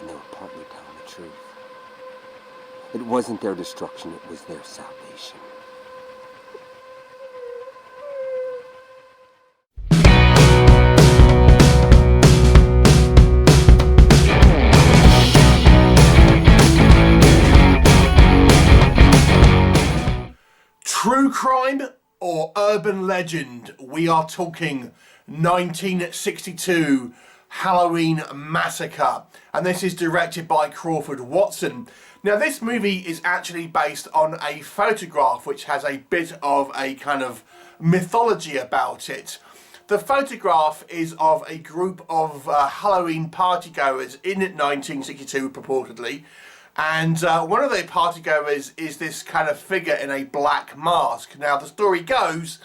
they were partly telling the truth. It wasn't their destruction, it was their salvation. True crime or urban legend? We are talking 1962 Halloween Massacre, and this is directed by Crawford Watson. Now this movie is actually based on a photograph which has a bit of a kind of mythology about it. The photograph is of a group of Halloween partygoers in 1962 purportedly. And one of the partygoers is this kind of figure in a black mask. Now, the story goes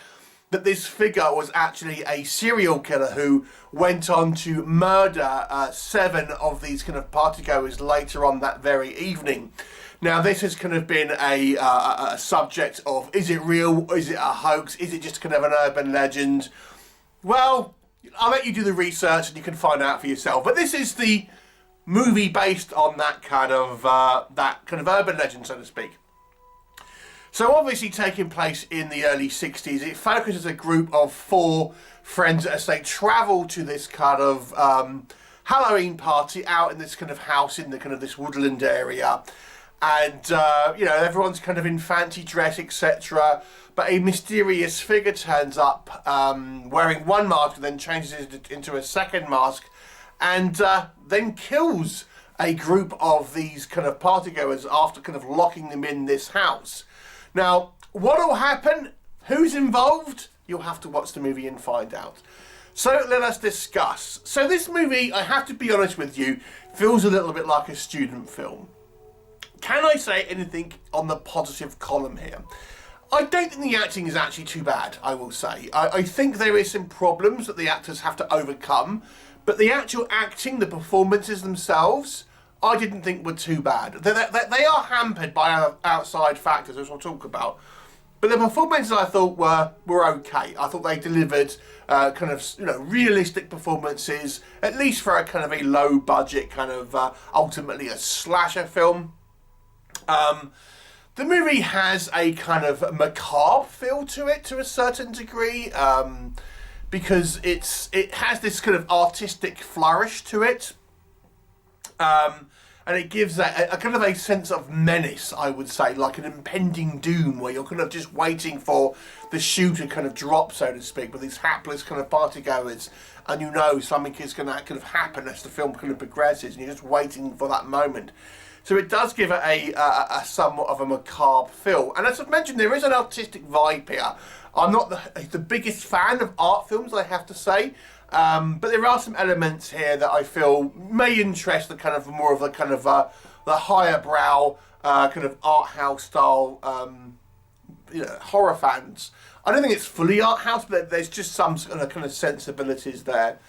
that this figure was actually a serial killer who went on to murder 7 of these kind of partygoers later on that very evening. Now, this has kind of been a subject of, is it real? Is it a hoax? Is it just kind of an urban legend? Well, I'll let you do the research and you can find out for yourself. But this is the movie based on that kind of urban legend, so to speak. So obviously taking place in the early 60s, it focuses a group of 4 friends as they travel to this kind of Halloween party out in this kind of house in the kind of this woodland area. And, you know, everyone's kind of in fancy dress, etc. But a mysterious figure turns up wearing one mask and then changes it into a second mask. And then kills a group of these kind of partygoers after kind of locking them in this house. Now, what will happen? Who's involved? You'll have to watch the movie and find out. So let us discuss. So this movie, I have to be honest with you, feels a little bit like a student film. Can I say anything on the positive column here? I don't think the acting is actually too bad, I will say. I think there is some problems that the actors have to overcome. But the actual acting, the performances themselves, I didn't think were too bad. They are hampered by outside factors, which I'll talk about. But the performances I thought were okay. I thought they delivered kind of realistic performances, at least for a kind of a low budget kind of ultimately a slasher film. The movie has a kind of macabre feel to it to a certain degree. Because it has this kind of artistic flourish to it, and it gives a kind of a sense of menace, I would say, like an impending doom, where you're kind of just waiting for the shoe to kind of drop, so to speak, with these hapless kind of partygoers, and you know something is going to kind of happen as the film kind of progresses, and you're just waiting for that moment. So it does give it a somewhat of a macabre feel, and as I've mentioned, there is an artistic vibe here. I'm not the biggest fan of art films, I have to say, but there are some elements here that I feel may interest the kind of more of the kind of the higher brow kind of art house style horror fans. I don't think it's fully art house, but there's just some kind of sensibilities there.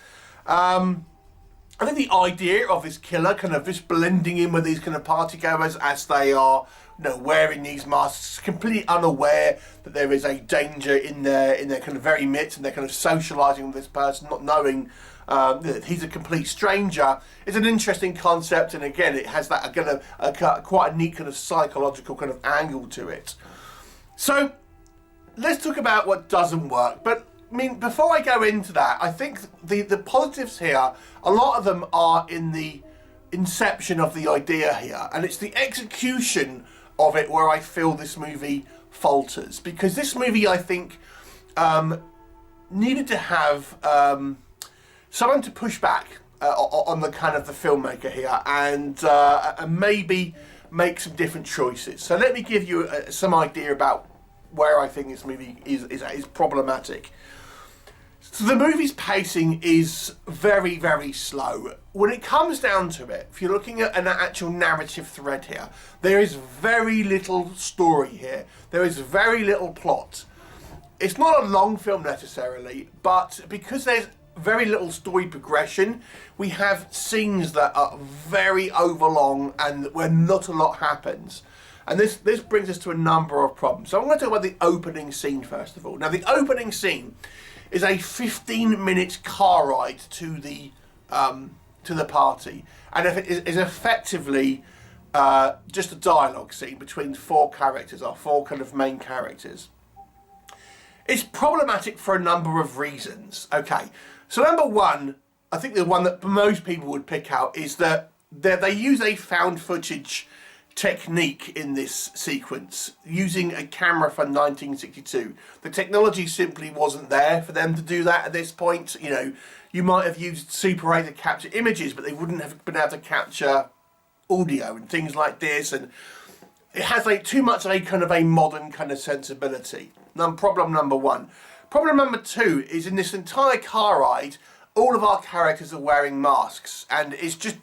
I think the idea of this killer kind of just blending in with these kind of partygoers as they are, wearing these masks, completely unaware that there is a danger in their kind of very midst, and they're kind of socialising with this person, not knowing that he's a complete stranger, is an interesting concept. And again, it has that kind of quite a neat kind of psychological kind of angle to it. So let's talk about what doesn't work. But I mean, before I go into that, I think the positives here, a lot of them are in the inception of the idea here, and it's the execution of it where I feel this movie falters. Because this movie, I think, needed to have someone to push back on the kind of the filmmaker here, and maybe make some different choices. So let me give you some idea about where I think this movie is problematic. So the movie's pacing is very, very slow. When it comes down to it, if you're looking at an actual narrative thread here, there is very little story here. There is very little plot. It's not a long film necessarily, but because there's very little story progression, we have scenes that are very overlong and where not a lot happens. And this brings us to a number of problems. So I'm going to talk about the opening scene first of all. Now the opening scene is a 15-minute car ride to the to the party, and if it is effectively just a dialogue scene between four characters, or four kind of main characters. It's problematic for a number of reasons. Okay, so number one, I think the one that most people would pick out is that they use a found footage technique in this sequence, using a camera from 1962. The technology simply wasn't there for them to do that at this point. You know, you might have used Super 8 to capture images, but they wouldn't have been able to capture audio and things like this, and it has too much a kind of a modern kind of sensibility. Problem number one. Problem number two is, in this entire car ride, all of our characters are wearing masks, and it's just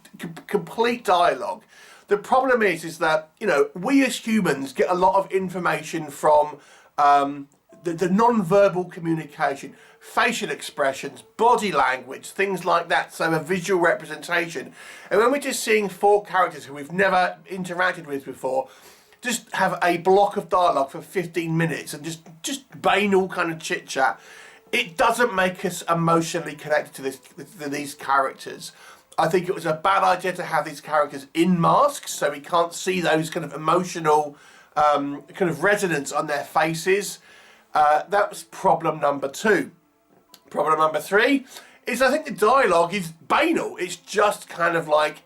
complete dialogue. The problem is that, you know, we as humans get a lot of information from the non-verbal communication, facial expressions, body language, things like that, so a visual representation. And when we're just seeing four characters who we've never interacted with before, just have a block of dialogue for 15 minutes and just banal kind of chit-chat, it doesn't make us emotionally connected to these characters. I think it was a bad idea to have these characters in masks, so we can't see those kind of emotional kind of resonance on their faces. That was problem number two. Problem number three is, I think the dialogue is banal. It's just kind of like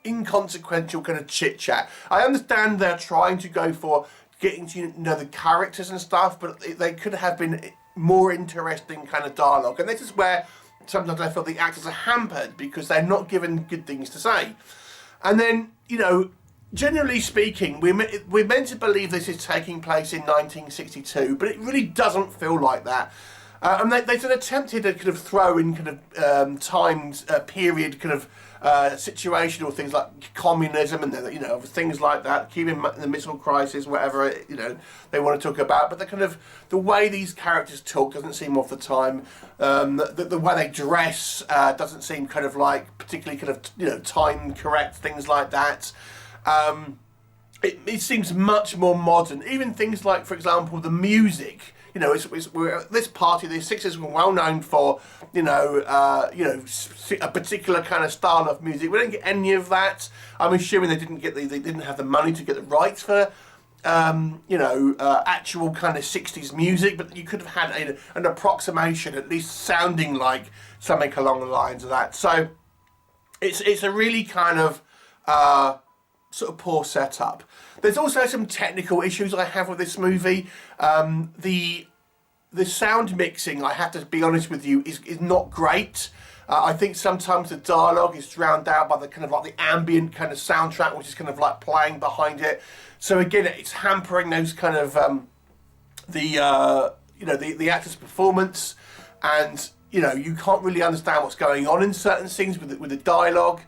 inconsequential kind of chit chat. I understand they're trying to go for getting to know the characters and stuff, but they could have been more interesting kind of dialogue. And this is where sometimes I feel the actors are hampered, because they're not given good things to say. And then, you know, generally speaking, we're meant to believe this is taking place in 1962, but it really doesn't feel like that. And they sort of attempted to kind of throw in kind of times, period kind of situational things like communism and, you know, things like that, Cuban the Missile Crisis, whatever, you know, they want to talk about. But the kind of the way these characters talk doesn't seem off the time. The way they dress doesn't seem kind of like particularly kind of, you know, time correct, things like that. It seems much more modern. Even things like, for example, the music. You know, we're at this party. The 60s were well known for, you know, a particular kind of style of music. We don't get any of that. I'm assuming they didn't have the money to get the rights for, you know, actual kind of 60s music. But you could have had an approximation, at least sounding like something along the lines of that. So it's a really kind of sort of poor setup. There's also some technical issues I have with this movie. The sound mixing, I have to be honest with you, is not great. I think sometimes the dialogue is drowned out by the kind of like the ambient kind of soundtrack, which is kind of like playing behind it. So again, it's hampering those kind of you know, the actor's performance, and you know, you can't really understand what's going on in certain scenes with the dialogue.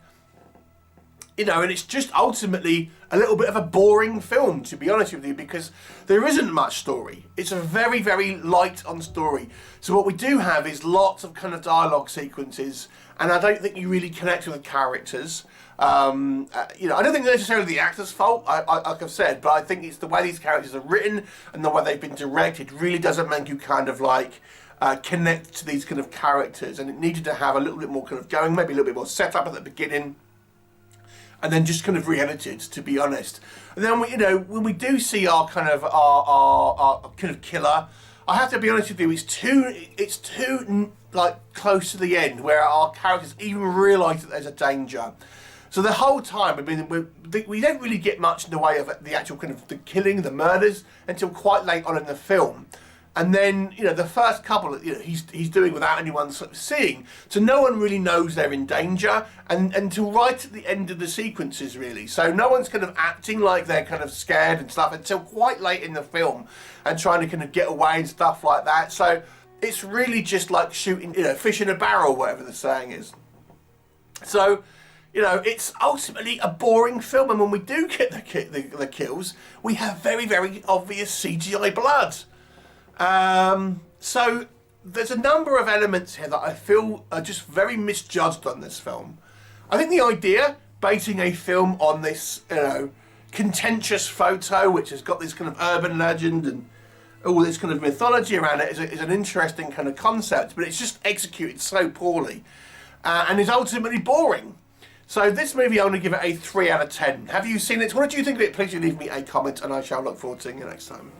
You know, and it's just ultimately a little bit of a boring film, to be honest with you, because there isn't much story. It's a very, very light on story. So what we do have is lots of kind of dialogue sequences, and I don't think you really connect with the characters. You know, I don't think necessarily the actor's fault, like I've said, but I think it's the way these characters are written and the way they've been directed really doesn't make you kind of like connect to these kind of characters, and it needed to have a little bit more kind of going, maybe a little bit more setup at the beginning, and then just kind of re-edited, to be honest. And then you know, when we do see our kind of our kind of killer, I have to be honest with you, it's too like close to the end where our characters even realise that there's a danger. So the whole time, I mean, we don't really get much in the way of the actual kind of the killing, the murders, until quite late on in the film. And then, you know, the first couple, you know, he's doing without anyone sort of seeing. So no one really knows they're in danger until right at the end of the sequences, really. So no one's kind of acting like they're kind of scared and stuff until quite late in the film and trying to kind of get away and stuff like that. So it's really just like shooting, you know, fish in a barrel, whatever the saying is. So, you know, it's ultimately a boring film. And when we do get the kills, we have very, very obvious CGI blood. So there's a number of elements here that I feel are just very misjudged on this film. I think the idea, basing a film on this, you know, contentious photo, which has got this kind of urban legend and all this kind of mythology around it, is an interesting kind of concept, but it's just executed so poorly, and is ultimately boring. So this movie, I'm going to give it a 3 out of 10. Have you seen it? What did you think of it? Please do leave me a comment, and I shall look forward to seeing you next time.